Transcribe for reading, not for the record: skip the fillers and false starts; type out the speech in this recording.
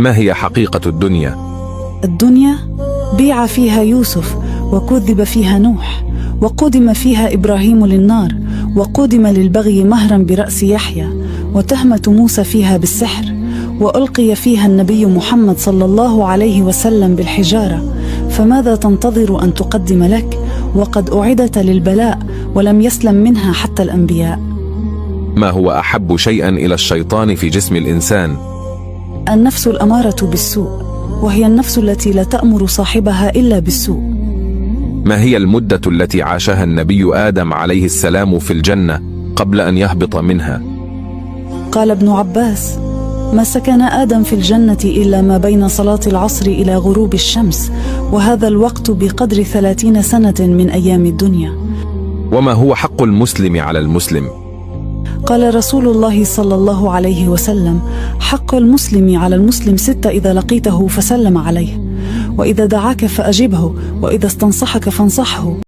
ما هي حقيقة الدنيا؟ الدنيا بيع فيها يوسف، وكذب فيها نوح، وقدم فيها إبراهيم للنار، وقدم للبغي مهرا برأس يحيى، وتهمة موسى فيها بالسحر، وألقي فيها النبي محمد صلى الله عليه وسلم بالحجارة. فماذا تنتظر أن تقدم لك وقد أعدت للبلاء ولم يسلم منها حتى الأنبياء؟ ما هو أحب شيئا إلى الشيطان في جسم الإنسان؟ النفس الأمارة بالسوء، وهي النفس التي لا تأمر صاحبها إلا بالسوء. ما هي المدة التي عاشها النبي آدم عليه السلام في الجنة قبل أن يهبط منها؟ قال ابن عباس: ما سكن آدم في الجنة إلا ما بين صلاة العصر إلى غروب الشمس، وهذا الوقت بقدر 30 سنة من أيام الدنيا. وما هو حق المسلم على المسلم؟ قال رسول الله صلى الله عليه وسلم: حق المسلم على المسلم 6: إذا لقيته فسلم عليه، وإذا دعاك فأجبه، وإذا استنصحك فانصحه.